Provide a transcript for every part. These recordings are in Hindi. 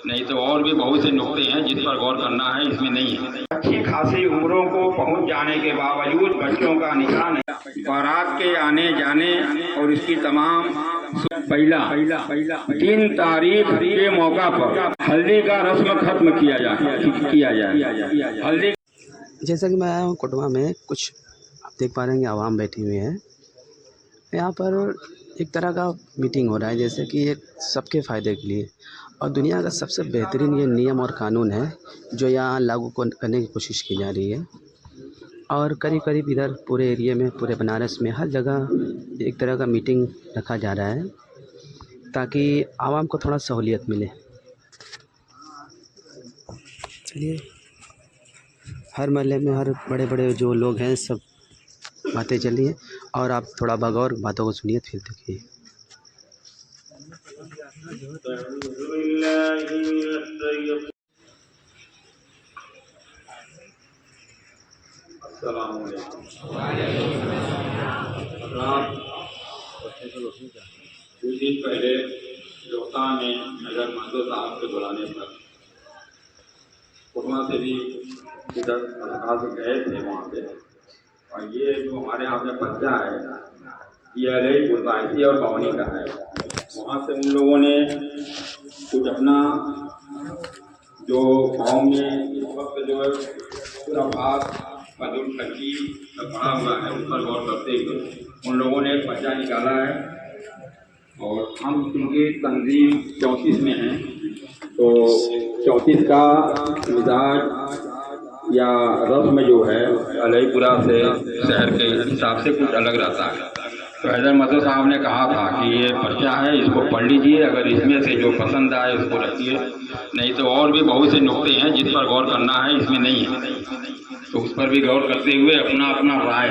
नहीं तो और भी बहुत से नुक्ते हैं जिस पर गौर करना है, इसमें नहीं है। अच्छी खासी उम्रों को पहुंच जाने के बावजूद बच्चों का निकाह नहीं, बारात के आने जाने और इसकी तमाम पहला दिन तारीख के मौका पर हल्दी का रस्म खत्म किया जाए। हल्दी जैसा कि मैं आया हूँ कोटवा में, कुछ आप देख पा रहे हैं आवाम बैठी हुई है। यहाँ पर एक तरह का मीटिंग हो रहा है, जैसे कि एक सबके फ़ायदे के लिए, और दुनिया का सबसे बेहतरीन ये नियम और कानून है जो यहाँ लागू करने की कोशिश की जा रही है। और करीब करीब इधर पूरे एरिया में, पूरे बनारस में हर जगह एक तरह का मीटिंग रखा जा रहा है ताकि आवाम को थोड़ा सहूलियत मिले। चलिए, हर महल्ले में हर बड़े बड़े जो लोग हैं सब बातें चल रही हैं और आप थोड़ा बगौर बातों को सुनिए, फिर देखिए। कुछ दिन पहले रोहतास में नगर मंदो साहब के बुलाने पर कोटवा से भी इधर गए थे वहाँ पे, और ये जो हमारे यहाँ पे पर्चा है ये अलग गुरबाइसी और बावनी का है। वहाँ से उन लोगों ने कुछ अपना जो गाँव में इस वक्त जो है पूरा भाग फजूल खर्ची पड़ा हुआ है उस पर गौर करते हुए उन लोगों ने एक पर्चा निकाला है। और हम क्योंकि तंजीम 34 में हैं तो 34 का मिजाज या रस्म जो है अलईपुरा से शहर के हिसाब से कुछ अलग रहता है। तो हैदर मदो साहब ने कहा था कि ये पर्चा है, इसको पढ़ लीजिए, अगर इसमें से जो पसंद आए उसको रखिए, नहीं तो और भी बहुत से नुक्ते हैं जिस पर गौर करना है, इसमें नहीं है। तो उस पर भी गौर करते हुए अपना अपना राय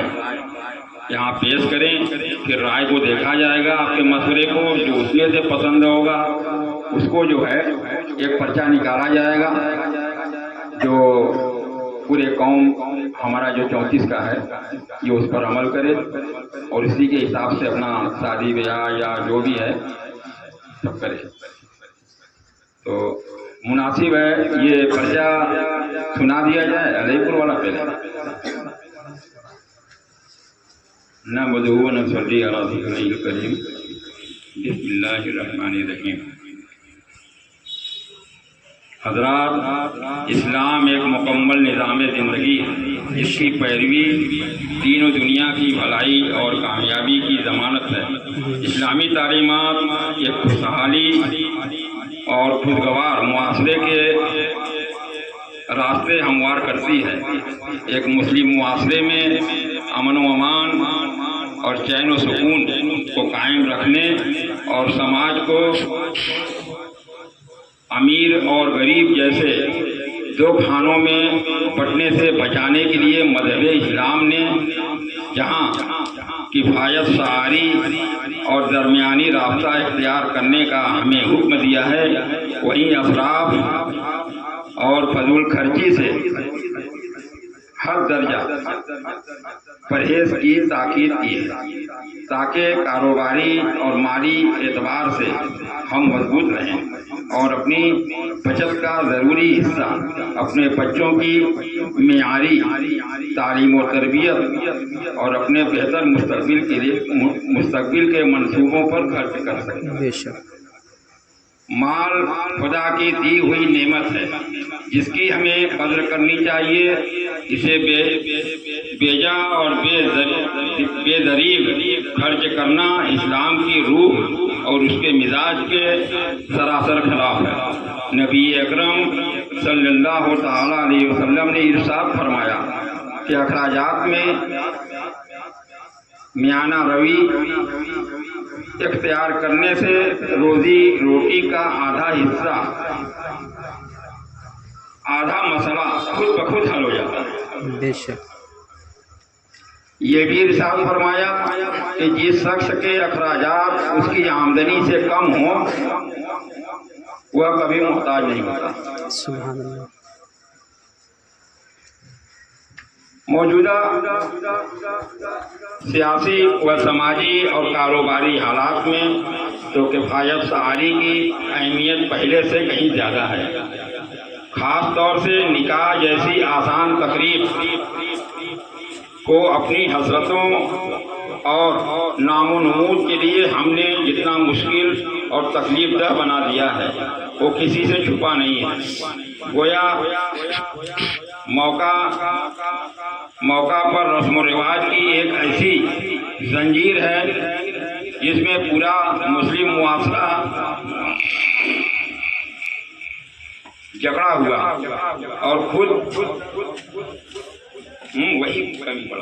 यहाँ पेश करें, फिर राय को देखा जाएगा, आपके मशवरे को जो उसमें से पसंद होगा उसको जो है एक पर्चा निकाला जाएगा जो पूरे कौम हमारा जो 34 का है ये उस पर अमल करे और इसी के हिसाब से अपना शादी ब्याह या जो भी है सब करे। तो मुनासिब है ये पर्चा सुना दिया जाए अलईपुर वाला पहले न मधु न सल्ली अला रसूलिल करीम। बिस्मिल्लाहिर्रहमानिर्रहीम। हज़रात, इस्लाम एक मुकम्मल निज़ाम ज़िंदगी है जिसकी पैरवी दीन और दुनिया की भलाई और कामयाबी की ज़मानत है। इस्लामी तालीमात एक खुशहाली और खुशगवार मुआशरे के रास्ते हमवार करती है। एक मुस्लिम मुआशरे में अमन व अमान और चैन व सुकून को कायम रखने और समाज को अमीर और गरीब जैसे दो खानों में बंटने से बचाने के लिए मज़हब इस्लाम ने जहाँ किफ़ायत सहारी और दरमियानी रास्ता इख्तियार करने का हमें हुक्म दिया है, वहीं असराफ और फजूल खर्ची से हर दर्जा परहेज की ताकीद की है ताकि कारोबारी और माली एतबार से हम मजबूत रहें और अपनी बचत का ज़रूरी हिस्सा अपने बच्चों की मियारी तालीम और तरबियत और अपने बेहतर मुस्तकबिल के मंसूबों पर खर्च कर सकें। बेशक माल खुदा की दी हुई नेमत है जिसकी हमें कदर करनी चाहिए। इसे बेजा और बेदरीग खर्च करना इस्लाम की रूह और उसके मिजाज के सरासर खिलाफ है। नबी अकरम सल्लल्लाहु तआला अलैहि वसल्लम ने इरशाद फरमाया कि अखराजात में मियाना रवी इख्तियार करने से रोजी रोटी का आधा हिस्सा, आधा मसला खुद ब खुद हल हो जाता है। बेशक ये भी इरशाद फरमाया कि जिस शख्स के अखराजात उसकी आमदनी से कम हो वह कभी मुहताज नहीं होता। सुभान अल्लाह। मौजूदा सियासी व समाजी और कारोबारी हालात में तो किफ़ायत सहारी की अहमियत पहले से कहीं ज़्यादा है। ख़ास तौर से निकाह जैसी आसान तकरीब को अपनी हसरतों और नामो नमूद के लिए हमने जितना मुश्किल और तकलीफदह बना दिया है वो किसी से छुपा नहीं है। गोया मौका पर रस्म व रिवाज की एक ऐसी जंजीर है जिसमें पूरा मुस्लिम मुआशरा जकड़ा हुआ और खुद वही कमी पड़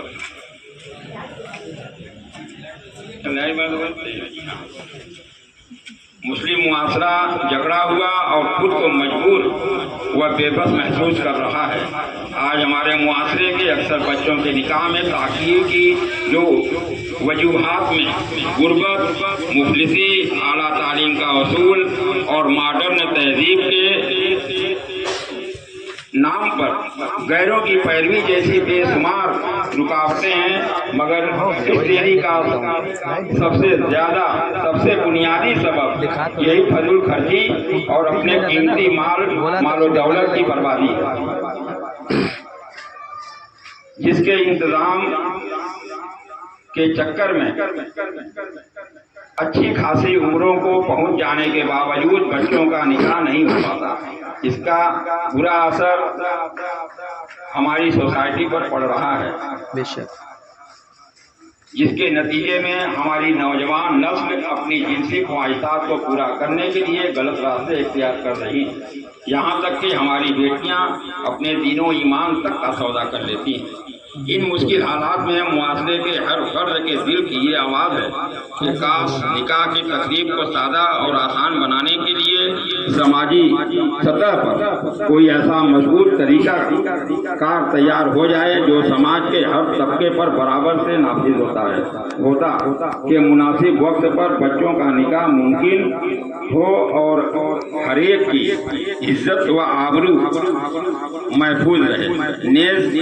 मुस्लिम मुआशरा झगड़ा हुआ और खुद को मजबूर व बेबस महसूस कर रहा है। आज हमारे मुआशरे के अक्सर बच्चों के निकाह में ताख़ीर की जो वजूहात में गुर्बत, मुफलिसी, आला तालीम का असूल और मॉडर्न तहजीब के नाम पर गैरों की पैरवी जैसी बेशुमार रुकावटें हैं, मगर इसी का सबसे बुनियादी सबब यही फजूल खर्ची और अपने कीमती माल और दौलत की बर्बादी है, जिसके इंतजाम के चक्कर में अच्छी खासी उम्रों को पहुंच जाने के बावजूद बच्चों का निकाह नहीं हो पाता। इसका बुरा असर हमारी सोसाइटी पर पड़ रहा है, बेशक, जिसके नतीजे में हमारी नौजवान नस्ल अपनी जिनसी ख्वाहिशात को पूरा करने के लिए गलत रास्ते इख्तियार कर रही हैं। यहाँ तक कि हमारी बेटियाँ अपने दीनों ईमान तक का सौदा कर लेती हैं। इन मुश्किल हालात में मुआशरे के हर फर्द के दिल की ये आवाज़ है कि काश निकाह की तकरीब को सादा और आसान बनाने के लिए समाजी सतह पर कोई ऐसा मजबूत तरीका कार तैयार हो जाए जो समाज के हर तबके पर बराबर से नाफिज होता कि मुनासिब वक्त पर बच्चों का निकाह मुमकिन हो और हर एक की इज्जत व आबरू महफूज रहे, नेज़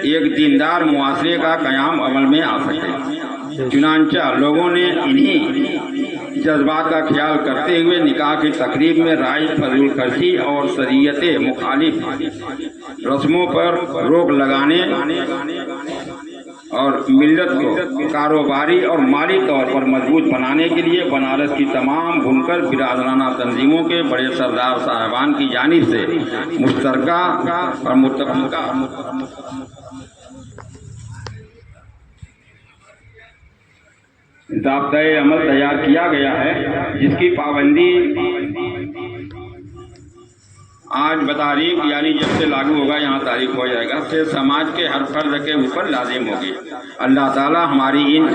एक दीनदार मुआशरे का क़याम अमल में आ सके। चुनांचा लोगों ने इन्हीं जज्बात का ख्याल करते हुए निकाह की तकरीब में राय फजूल खर्ची और शरीयत मुखालिफ रस्मों पर रोक लगाने और मिल्लत को कारोबारी और माली तौर पर मजबूत बनाने के लिए बनारस की तमाम बुनकर बिरादराना तंजीमों के बड़े सरदार साहबान की जानिब से मुश्तरका और मुत्तफ़िका ज़ाब्ता-ए अमल तैयार किया गया है, जिसकी पाबंदी आज बतारीख यानी जब से लागू होगा, यहाँ तारीख हो जाएगा, से समाज के हर फर्द के ऊपर लाजिम होगी। अल्लाह ताला हमारी इन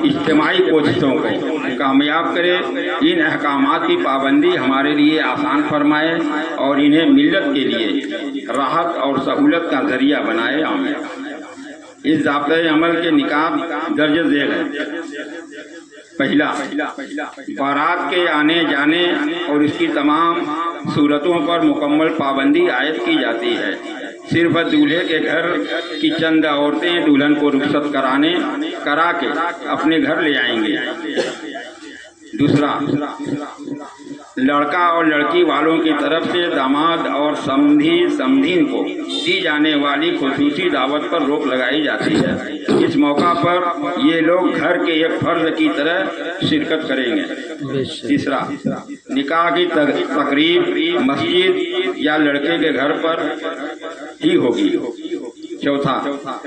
इज्तिमाई कोशिशों को कामयाब करे, इन अहकामात की पाबंदी हमारे लिए आसान फरमाए और इन्हें मिल्लत के लिए राहत और सहूलत का जरिया बनाए। आमीन। इस ज़ाब्ता-ए अमल के निकाब दर्ज झेल है। पहला, बारात के आने जाने और इसकी तमाम सूरतों पर मुकम्मल पाबंदी आयद की जाती है। सिर्फ दूल्हे के घर की चंद औरतें दुल्हन को रुखसत करा के अपने घर ले आएंगे। दूसरा, लड़का और लड़की वालों की तरफ से दामाद और समधीन को दी जाने वाली खुसूसी दावत पर रोक लगाई जाती है। इस मौका पर ये लोग घर के एक फर्द की तरह शिरकत करेंगे। तीसरा, निकाह की तकरीब मस्जिद या लड़के के घर पर ही होगी। चौथा,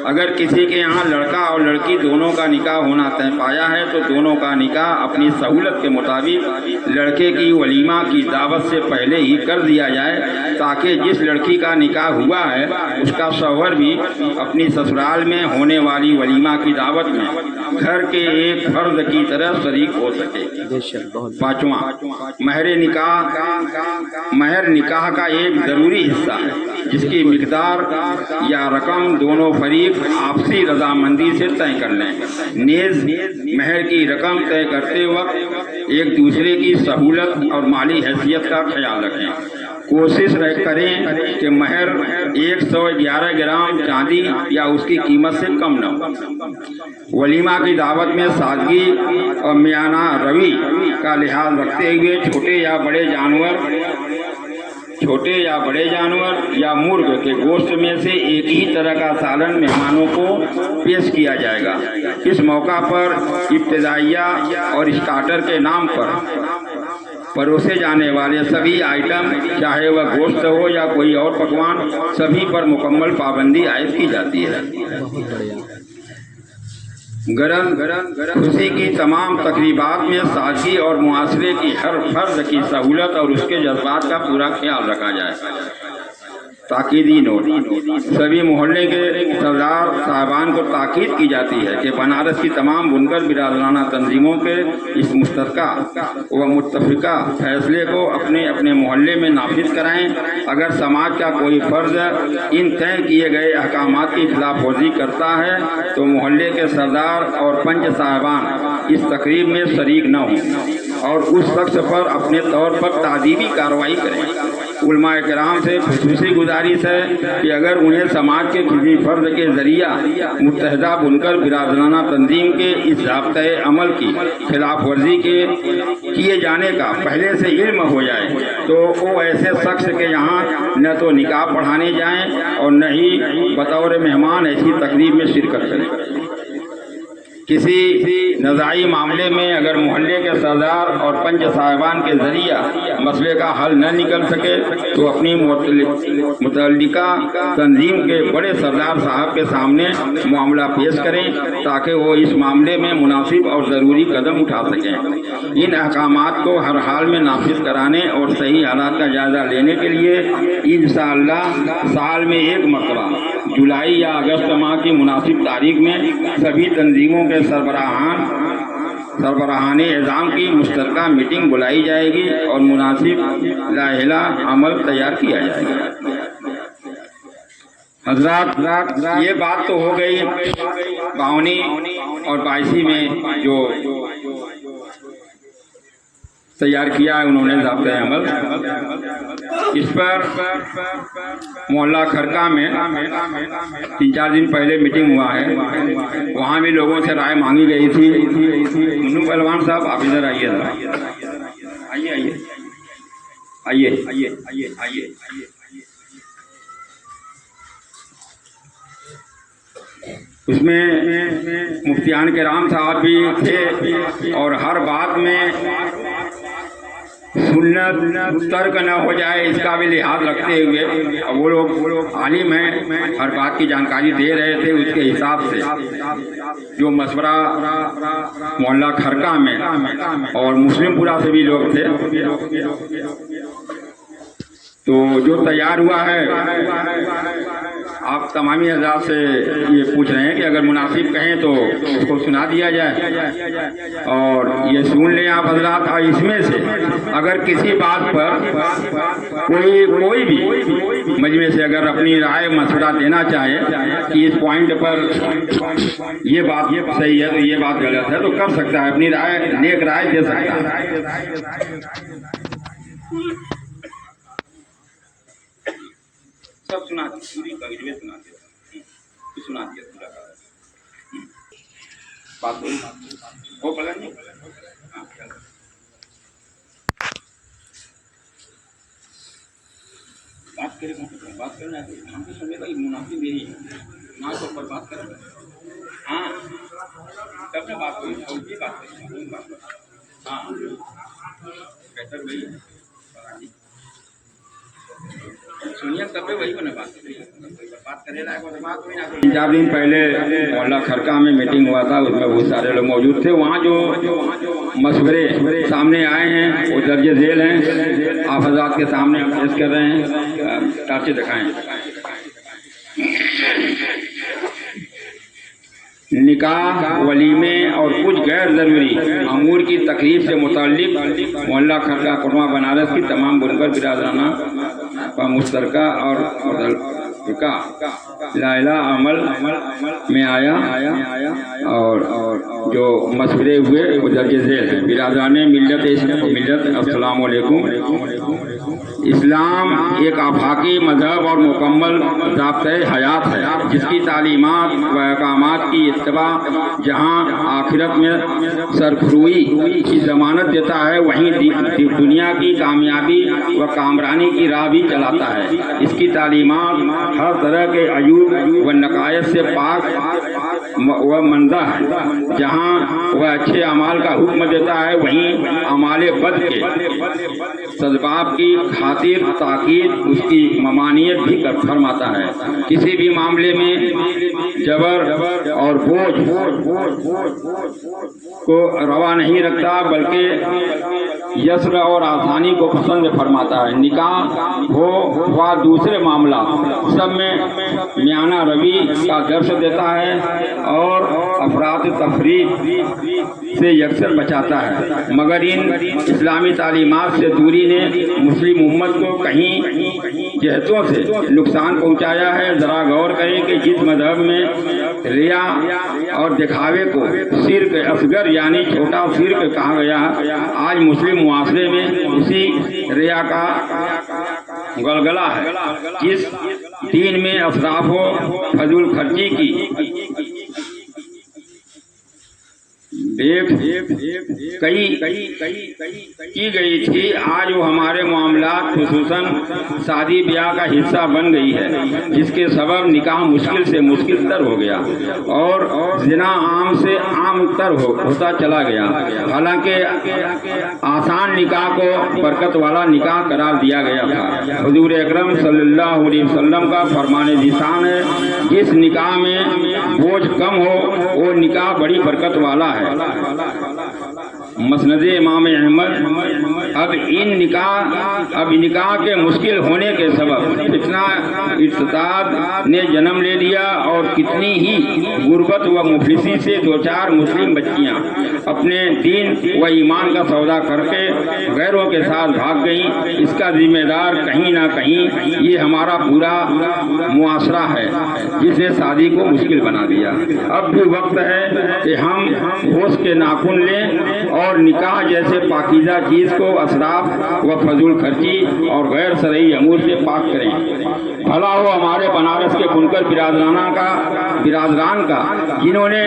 अगर किसी के यहाँ लड़का और लड़की दोनों का निकाह होना तय पाया है तो दोनों का निकाह अपनी सहूलत के मुताबिक लड़के की वलीमा की दावत से पहले ही कर दिया जाए, ताकि जिस लड़की का निकाह हुआ है उसका शौहर भी अपनी ससुराल में होने वाली वलीमा की दावत में घर के एक फर्द की तरह शरीक हो सके। पांचवा, महर निकाह का एक जरूरी हिस्सा है, जिसकी मिकदार या रकम दोनों फरीक आपसी रजामंदी से तय कर लें। नेज़ महर की रकम तय करते वक्त एक दूसरे की सहूलत और माली हैसियत का ख्याल रखें। कोशिश करें कि महर 111 ग्राम चांदी या उसकी कीमत से कम न हो। वलीमा की दावत में सादगी और मियाना रवि का लिहाज रखते हुए छोटे या बड़े जानवर या मुर्ग के गोश्त में से एक ही तरह का सालन मेहमानों को पेश किया जाएगा। इस मौका पर इब्तिदाइया और स्टार्टर के नाम पर परोसे जाने वाले सभी आइटम, चाहे वह गोश्त हो या कोई और पकवान, सभी पर मुकम्मल पाबंदी आयद की जाती है। गरम खुशी की तमाम तकरीबात में सादगी और मुआशरे की हर फर्द की सहूलत और उसके जज्बात का पूरा ख्याल रखा जाए। ताकीदी नोट, सभी मोहल्ले के सरदार साहबान को ताकीद की जाती है कि बनारस की तमाम बुनकर बिरादराना तंजीमों के इस मुश्तरका व मुत्तफिका फैसले को अपने अपने मोहल्ले में नाफिज कराएं। अगर समाज का कोई फर्ज इन तय किए गए अहकामात की खिलाफ वर्जी करता है तो मोहल्ले के सरदार और पंच साहबान इस तकरीब में शरीक न हों और उस शख्स पर अपने तौर पर तादीबी कार्रवाई करें। उलमाए किराम से खुसूसी गुजारिश है कि अगर उन्हें समाज के किसी फर्द के जरिया मुत्तहदा बुनकर बिरादराना तंजीम के इस ज़ाब्ते अमल की खिलाफ वर्जी के किए जाने का पहले से इल्म हो जाए तो वो ऐसे शख्स के यहाँ न तो निकाह पढ़ाने जाएं और न ही बतौर मेहमान ऐसी तकरीब में शिरकत करें। किसी नज़ाई मामले में अगर मोहल्ले के सरदार और पंच साहिबान के जरिया मसले का हल न निकल सके तो अपनी मुतल्लिका तंजीम के बड़े सरदार साहब के सामने मामला पेश करें ताकि वो इस मामले में मुनासिब और ज़रूरी कदम उठा सकें। इन अहकामात को हर हाल में नाफिज कराने और सही हालात का जायज़ा लेने के लिए इंशाअल्लाह साल में एक मरतबा जुलाई या अगस्त माह की मुनासिब तारीख में सभी तंजीमों के सरबराहाने एज़ाम की मुश्तरका मीटिंग बुलाई जाएगी और मुनासिब लाहिला अमल तैयार किया जाएगा। हज़रात, ये बात तो हो गई 52 और 82 में जो तैयार किया है उन्होंने ज़ाब्ते अमल। इस पर मोहल्ला खरका में 3-4 दिन पहले मीटिंग हुआ है, वहाँ भी लोगों से राय मांगी गई थी। मुन्नू पहलवान साहब आप इधर आइए, आइए। उसमें मुफ्तियान के राम साहब भी थे और हर बात में सुन्नत तर्क न हो जाए इसका भी लिहाज रखते हुए अब वो लोग आलिम हैं, हर बात की जानकारी दे रहे थे। उसके हिसाब से जो मशवरा मोहल्ला खरका में और मुस्लिमपुरा से भी लोग थे, तो जो तैयार हुआ है आप तमामी हज़रात से ये पूछ रहे हैं कि अगर मुनासिब कहें तो उसको सुना दिया जाए और ये सुन लें आप हज़रात। और इसमें से अगर किसी बात पर कोई भी मजमे से अगर अपनी राय मशवरा देना चाहे कि इस पॉइंट पर ये बात सही है तो ये बात गलत है, तो कर सकता है, अपनी राय नेक राय दे सकता है। सब सुना पूरी तकरीबें सुना दिया पूरा बात हो पड़ा नहीं। बात करना हम तो सुनने का मुनाफिक यही है ना, तो पर बात करें। हाँ तब से बात हुई और ये बात करें। हाँ बेहतर वही सुनिए, तब वही बने बात करे। 3-4 दिन पहले मोहल्ला खरका में मीटिंग हुआ था, उसमें बहुत सारे लोग मौजूद थे। वहाँ जो मशवरे सामने आए हैं वो दर्ज झेल हैं, आप हज़रात के सामने पेश कर रहे हैं। टार्चे दिखाएं। निकाह, वलीमे और कुछ गैर ज़रूरी अमूर की तकलीफ से मुताल्लिक मोहल्ला खरका कोटवा बनारस की तमाम बुनकर बिरादराना का मुश्तरका और का लाइला अमल में आया और जो मशवरे हुए वो दर्ज झेल है। बिरादरान मिल्लत अस्सलाम वालेकुम। इस्लाम एक आफाकी मजहब और मुकम्मल ज़ाब्ते हयात है जिसकी तालीमात व अहकामात की इत्तबा जहाँ आखिरत में सरफरुई की ज़मानत देता है, वहीं दुनिया की कामयाबी व कामरानी की राह भी चलाता है। इसकी तालीमात हर तरह के अयूब व नकायत से पाक व मंदा है। जहाँ वह अच्छे अमाल का हुक्म देता है, वहीं अमाले बद के सदबाब की खातिर ताकीद उसकी ममानियत भी कर फरमाता है। किसी भी मामले में जबर और बोझ को रवा नहीं रखता, बल्कि यस्र और आसानी को पसंद फरमाता है। निकाह हो व दूसरे मामला सब में मियाना रवि का दर्श देता है और अफराद तफरीद से यकसर बचाता है। मगर इन इस्लामी तालीमात से दूरी ने मुस्लिम उम्मत को कहीं जहतों से नुकसान पहुंचाया है। ज़रा गौर करें कि जिस मजहब में रिया और दिखावे को शिर्क असगर यानी छोटा शिर्क कहा गया, आज मुस्लिम मुआशरे में उसी रिया का गलगला है। जिस दीन में असराफो फजूल खर्ची की गई थी, आज वो हमारे मामलात खुसूसन शादी ब्याह का हिस्सा बन गई है, जिसके सबब निकाह मुश्किल से मुश्किल तर हो गया और जिना आम से आम तर होता चला गया। हालांकि आसान निकाह को बरकत वाला निकाह करार दिया गया था। हुजूर अकरम सल्लल्लाहु अलैहि वसल्लम का फरमाने निशान है, जिस निकाह में बोझ कम हो वो निकाह बड़ी बरकत वाला है। मसनद इमाम अहमद। अब निकाह के मुश्किल होने के सबब कितना इर्तिदाद ने जन्म ले लिया और कितनी ही गुर्बत व मुफलिसी से दो चार मुस्लिम बच्चियां अपने दीन व ईमान का सौदा करके गैरों के साथ भाग गईं। इसका जिम्मेदार कहीं ना कहीं ये हमारा पूरा मुआशरा है, जिसने शादी को मुश्किल बना दिया। अब भी वक्त है कि हम होश के नाखून लें और निकाह जैसे पाकीज़ा चीज़ को असराफ व फजूल खर्ची और गैर शरई अमूर से पाक करें। भला हो हमारे बनारस के बुनकर बिरादरान का जिन्होंने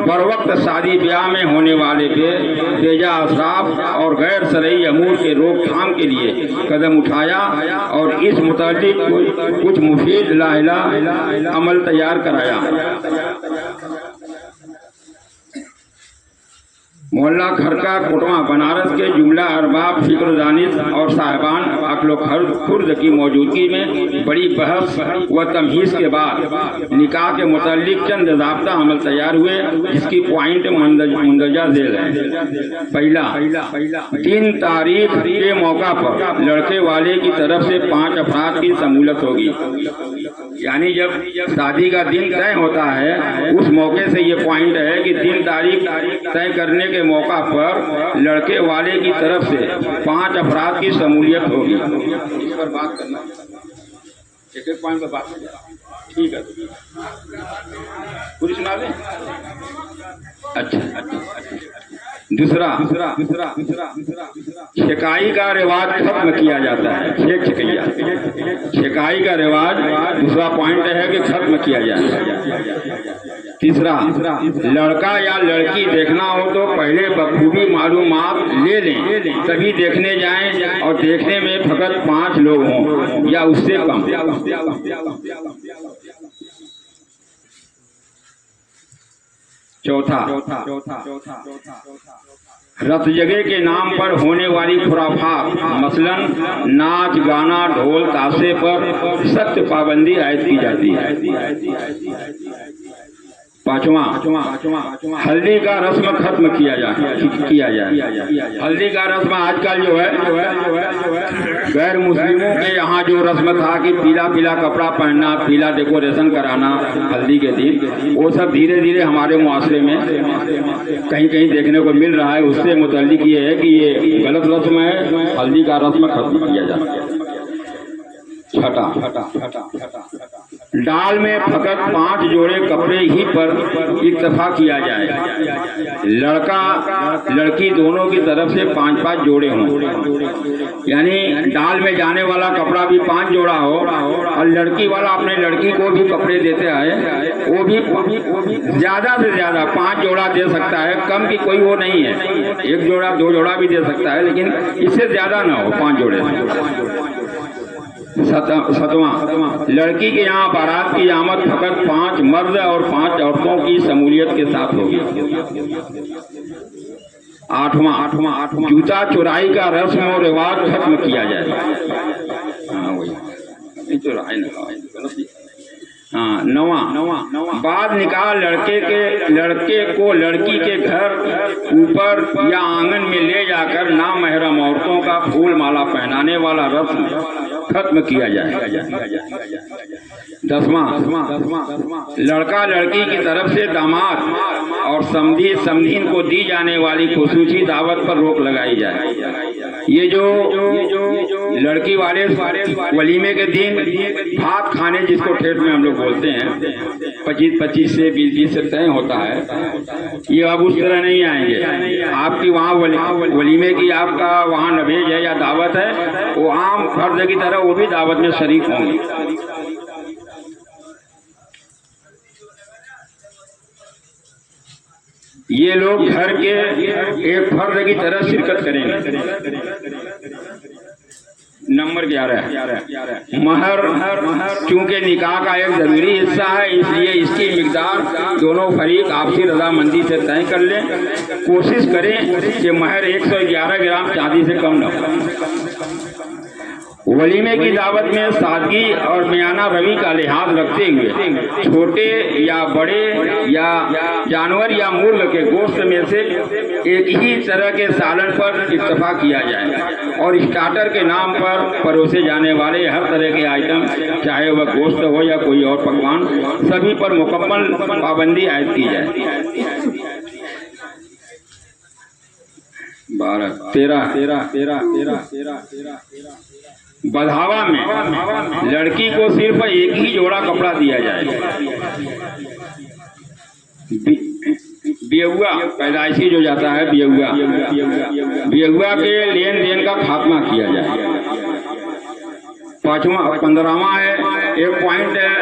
बरवक्त शादी ब्याह में होने वाले बेजा असराफ और गैर शरई अमूर के रोकथाम के लिए कदम उठाया और इस मुताबिक कुछ मुफीद लाइला अमल तैयार कराया। मोहल्ला खरका कोटवा बनारस के जुमला अरबाब फिक्र दानिश और साहिबान अक्ल खुर्द की मौजूदगी में बड़ी बहस व तमहीज़ के बाद निकाह के मुतालिक चंद ज़ाब्ता अमल तैयार हुए, जिसकी पॉइंट मंदरजा झेल है। पहला, 3 तारीख के मौका पर लड़के वाले की तरफ से 5 अफराद की शमूलियत होगी। यानी जब शादी का दिन तय होता है, उस मौके से ये पॉइंट है कि 3 तारीख तय करने के मौका पर लड़के वाले की तरफ से 5 अफराद की शमूलियत होगी। इस पर बात करना, एक पॉइंट पर बात करना, ठीक है? पूरी सुना दें? अच्छा। दूसरा, छकाई का रिवाज खत्म किया जाता है। छकाई का रिवाज दूसरा पॉइंट है कि खत्म किया जाए। तीसरा, लड़का या लड़की देखना हो तो पहले बखूबी मालूमात ले लें, तभी देखने जाएं और देखने में फकत 5 लोग हों या उससे कम। चौथा, रत जगह के नाम पर होने वाली खुराफात, मसलन नाच गाना ढोल ताशे पर सख्त पाबंदी आयद की जाती है। पांचवा, हल्दी का रस्म खत्म किया जाए। हल्दी का रस्म आजकल जो है गैर मुस्लिमों के यहाँ जो रस्म था कि पीला पीला कपड़ा पहनना, पीला डेकोरेशन कराना हल्दी के दिन, वो सब धीरे धीरे हमारे मुआशरे में कहीं कहीं देखने को मिल रहा है। उससे मुतल्लिक ये है कि ये गलत रस्म है, हल्दी का रस्म खत्म किया जाए। छठा, डाल में फकत 5 जोड़े कपड़े ही पर इत्तफा किया जाए। लड़का लड़की दोनों की तरफ से 5-5 जोड़े हों, यानी डाल में जाने वाला कपड़ा भी 5 जोड़ा हो और लड़की वाला अपने लड़की को भी कपड़े देते हैं, वो भी ज्यादा से ज्यादा 5 जोड़ा दे सकता है। कम की कोई वो नहीं है, 1 जोड़ा 2 जोड़ा भी दे सकता है, लेकिन इससे ज्यादा ना हो 5 जोड़े। 7वां, लड़की के यहाँ बारात की आमद फकत 5 मर्द और 5 औरतों की शमूलियत के साथ होगी। 8वां, जूता चुराई का रस्म और रिवाज खत्म किया जाए। हाँ, 9वां, बाद निकाह लड़के को लड़की के घर ऊपर या आंगन में ले जाकर नामहरम औरतों का फूल माला पहनाने वाला रस्म खत्म किया जाए। 10वां, लड़का लड़की की तरफ से दामाद और समधीन को दी जाने वाली खुसूसी दावत पर रोक लगाई जाए। ये जो लड़की वाले वलीमे के दिन भात खाने, जिसको ठेठ में हम लोग बोलते हैं, 25 से 20 से तय होता है, ये अब उस तरह नहीं आएंगे। आपकी वहाँ वलीमे की आपका वहाँ नवेज है या दावत है, वो आम फर्ज की तरह वो भी दावत में शरीक होंगे। ये लोग घर के एक फर्द की तरह शिरकत करेंगे। नंबर 11, महर चूंकि निकाह का एक जरूरी हिस्सा है, इसलिए इसकी मिकदार दोनों फरीक आपसी रजामंदी से तय कर लें। कोशिश करें कि महर 111 ग्राम चांदी से कम न हो। वलीमे की दावत में सादगी और मियाना रवि का लिहाज रखते हुए छोटे या बड़े या जानवर या मुर्ग के गोश्त में से एक ही तरह के सालन पर इत्तफा किया जाए और स्टार्टर के नाम पर परोसे जाने वाले हर तरह के आइटम, चाहे वह गोश्त हो या कोई और पकवान, सभी पर मुकम्मल पाबंदी आयद की जाए। 13 बधावा में लड़की को सिर्फ एक ही जोड़ा कपड़ा दिया जाए। बियहुआ पैदाइशी जो जाता है, बियहुआ के लेन देन का खात्मा किया जाए। 15वां है, एक पॉइंट है,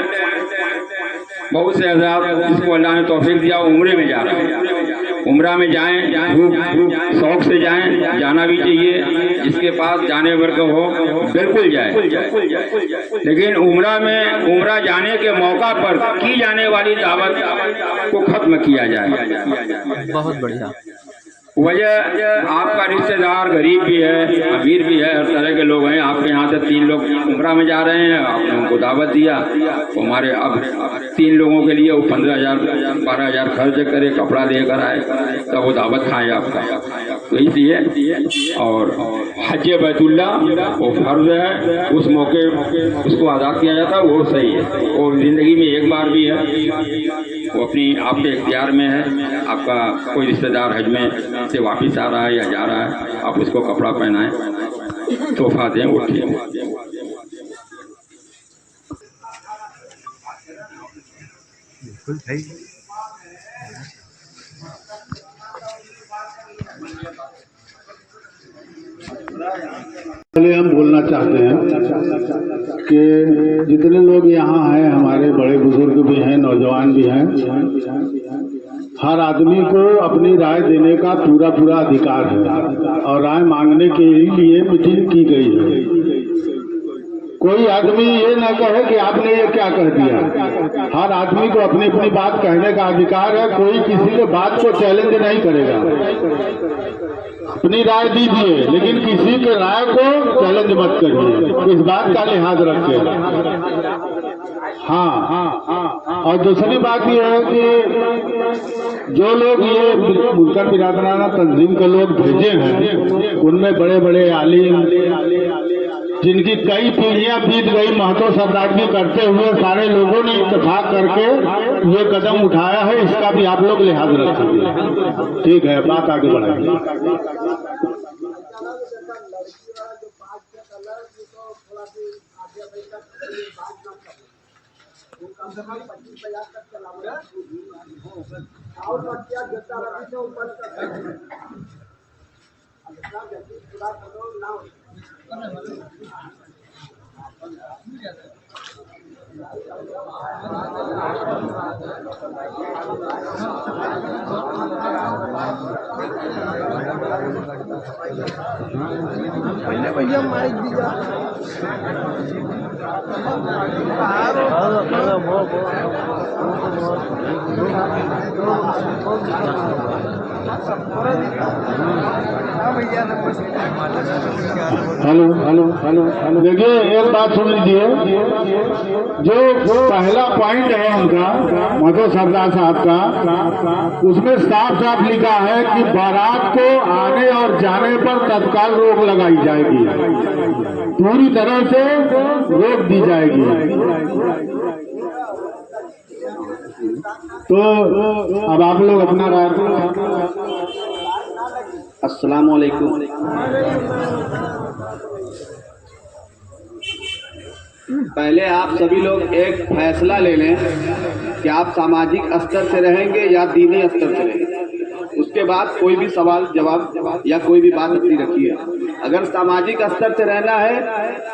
बहुत से हज़रात जिसको अल्लाह ने तौफीक दिया उम्रे में जा रहे हैं, उम्रा में जाएं, खूब शौक से जाएं, जाना भी चाहिए। जिसके पास जाने वर्ग हो बिल्कुल जाए, लेकिन उम्रा जाने के मौका पर की जाने वाली दावत को खत्म किया जाए। बहुत बढ़िया। वजह आपका रिश्तेदार गरीब भी है, अमीर भी है, हर तरह के लोग हैं। आपके यहाँ से 3 लोग उम्रा में जा रहे हैं, आपने उनको दावत दिया, तो हमारे अब 3 लोगों के लिए वो 15,000-12,000 खर्च करे, कपड़ा लेकर आए, तब वो दावत खाए आपका। तो इसलिए और हज बैतुल्ला वो फर्ज है, उस मौके उसको अदा किया जाता है, वो सही है। और जिंदगी में एक बार भी है, वो अपनी आपके इख्तियार में है। आपका कोई रिश्तेदार हज में से वापिस आ रहा है या जा रहा है, आप उसको कपड़ा पहनाएं, तोहफा दें, वो ठीक है। पहले हम बोलना चाहते हैं कि जितने लोग यहाँ हैं, हमारे बड़े बुजुर्ग भी हैं, नौजवान भी हैं, हर आदमी को अपनी राय देने का पूरा अधिकार है और राय मांगने के लिए मीटिंग की गई है। कोई आदमी ये ना कहे कि आपने ये क्या कह दिया। हर आदमी को अपनी अपनी बात कहने का अधिकार है, कोई किसी के बात को चैलेंज नहीं करेगा। अपनी राय दीजिए, लेकिन किसी के राय को चैलेंज मत करिए, इस बात का लिहाज रखें। हाँ, और दूसरी बात ये है कि जो लोग ये मुनकर बिरादराना तंजीम के लोग भेजे हैं, उनमें बड़े बड़े आलिम जिनकी कई पीढ़ियां बीत गई, महतो सरदारगी करते हुए सारे लोगों ने इत्तेफाक करके ये कदम उठाया है, इसका भी आप लोग लिहाज रखेंगे। ठीक है, बात आगे बढ़ाइए। हेलो हेलो हेलो हेलो देखिए, एक बात सुन लीजिए। जो पहला पॉइंट है उनका, माधव सरदार साहब का, उसमें साफ साफ लिखा है कि बारात को आने और जाने पर तत्काल रोक लगाई जाएगी, पूरी तरह से रोक दी जाएगी। तो अब आप लोग अपना राय। अस्सलाम वालेकुम। पहले आप सभी लोग एक फैसला ले लें कि आप सामाजिक स्तर से रहेंगे या दीनी स्तर से रहेंगे। उसके बाद कोई भी सवाल जवाब या कोई भी बात अपनी रखिए। अगर सामाजिक स्तर से रहना है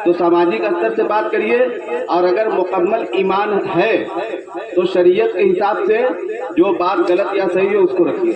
तो सामाजिक स्तर से बात करिए, और अगर मुकम्मल ईमान है तो शरीयत के हिसाब से जो बात गलत या सही है उसको रखिए।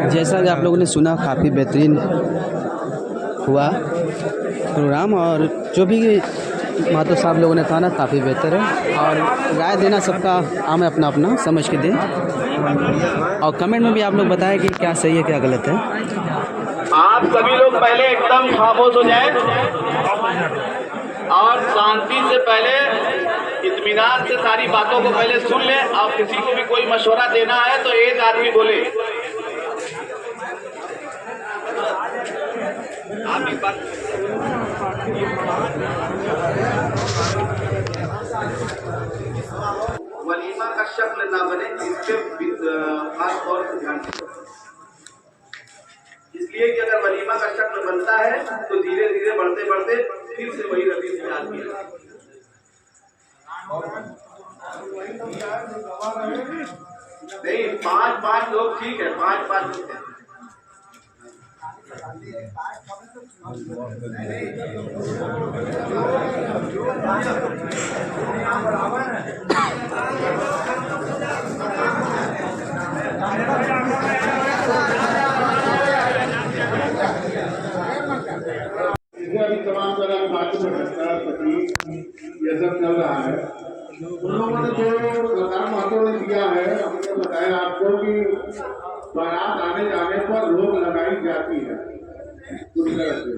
जैसा कि आप लोगों ने सुना, काफ़ी बेहतरीन हुआ प्रोग्राम, और जो भी माधव साहब लोगों ने कहा ना, काफ़ी बेहतर है। और राय देना सबका आम है, अपना अपना समझ के दें, और कमेंट में भी आप लोग बताएं कि क्या सही है क्या गलत है। आप सभी लोग पहले एकदम खामोश हो जाएं और शांति से पहले इत्मीनान से सारी बातों को पहले सुन लें। और किसी को भी कोई मशवरा देना है तो एक आदमी बोले। आप एक बात, वलीमा का शक्ल ना बने, इसके खास तौर से ध्यान दें। इसलिए कि अगर वलीमा का शक्ल बनता है तो धीरे धीरे बढ़ते बढ़ते फिर से वही रवीज में आदमी है। नहीं, 5-5 लोग ठीक है, 5-5 लोग हैं। अभी तमाम तरह की बातों में ये सब चल रहा है। उन लोगों ने जो सरकार महत्व ने दिया है, हमने बताया आपको कि बारात आने जाने पर रोक लगाई जाती है पूरी तरह से।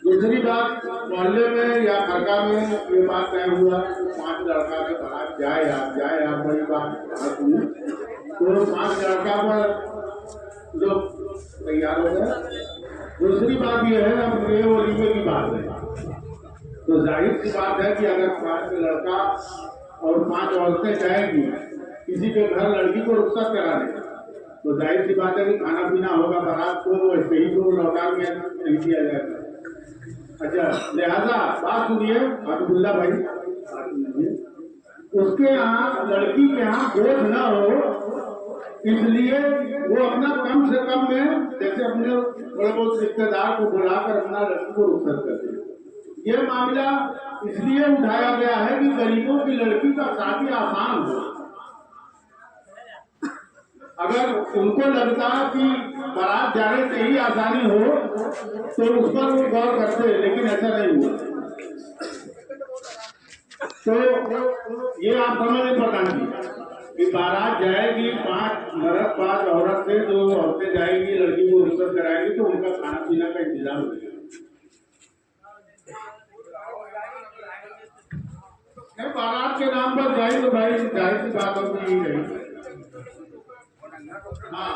दूसरी बात, मोहल्ले में या खरका में ये बात तय हुआ 5 लड़का के बारात जाए आप बड़ी बात हुई तो 5 लड़का पर लोग तैयार हो गए। दूसरी बात यह है, अब ये वलीमे की बात है तो जाहिर सी बात है कि अगर 5 लड़का और 5 औरतें जाएंगी किसी के घर लड़की को रुखसत कराने, तो जाहिर सी बात है कि खाना पीना होगा, बारात को वैसे ही तो लौटा में नहीं किया जाएगा। अच्छा, लिहाजा बात सुनिए अब्दुल्ला भाई, उसके यहाँ लड़की के यहाँ बोझ न हो इसलिए वो अपना कम से कम में जैसे अपने बड़े बहुत रिश्तेदार को बुलाकर अपना लड़की को रुखसत करते हैं। ये मामला इसलिए उठाया गया है कि गरीबों की लड़की का शादी आसान हो। अगर उनको लगता कि बारात जाने से ही आसानी हो तो उस पर वो गौर करते, लेकिन ऐसा नहीं हुआ। तो ये आप समझ नहीं पाएंगे कि बारात जाएगी 5 मर्द 5 औरत से, जो औरतें जाएंगी लड़की को रुखसत कराएंगी तो उनका खाना पीना का इंतजाम हो जाएगा। बारात के नाम पर जाए तो भाई जाहिर सी बात होती ही नहीं। हाँ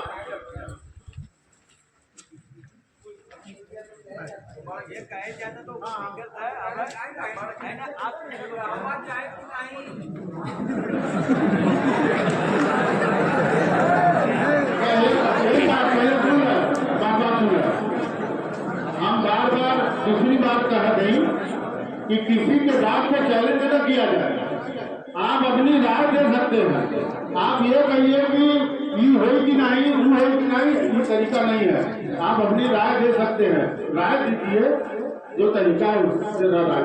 ये कहे जाता तो दिक्कत है, है ना, आप आवाज जाए तो हम बार बार दूसरी बात कह दें कि किसी के बात को चैलेंज न किया जाए। आप अपनी राय दे सकते हैं। आप ये कहिए कि ये हो कि नहीं, वो हो कि नहीं, ये तरीका नहीं है। आप अपनी राय दे सकते हैं, राय दीजिए जो तरीका है उससे राय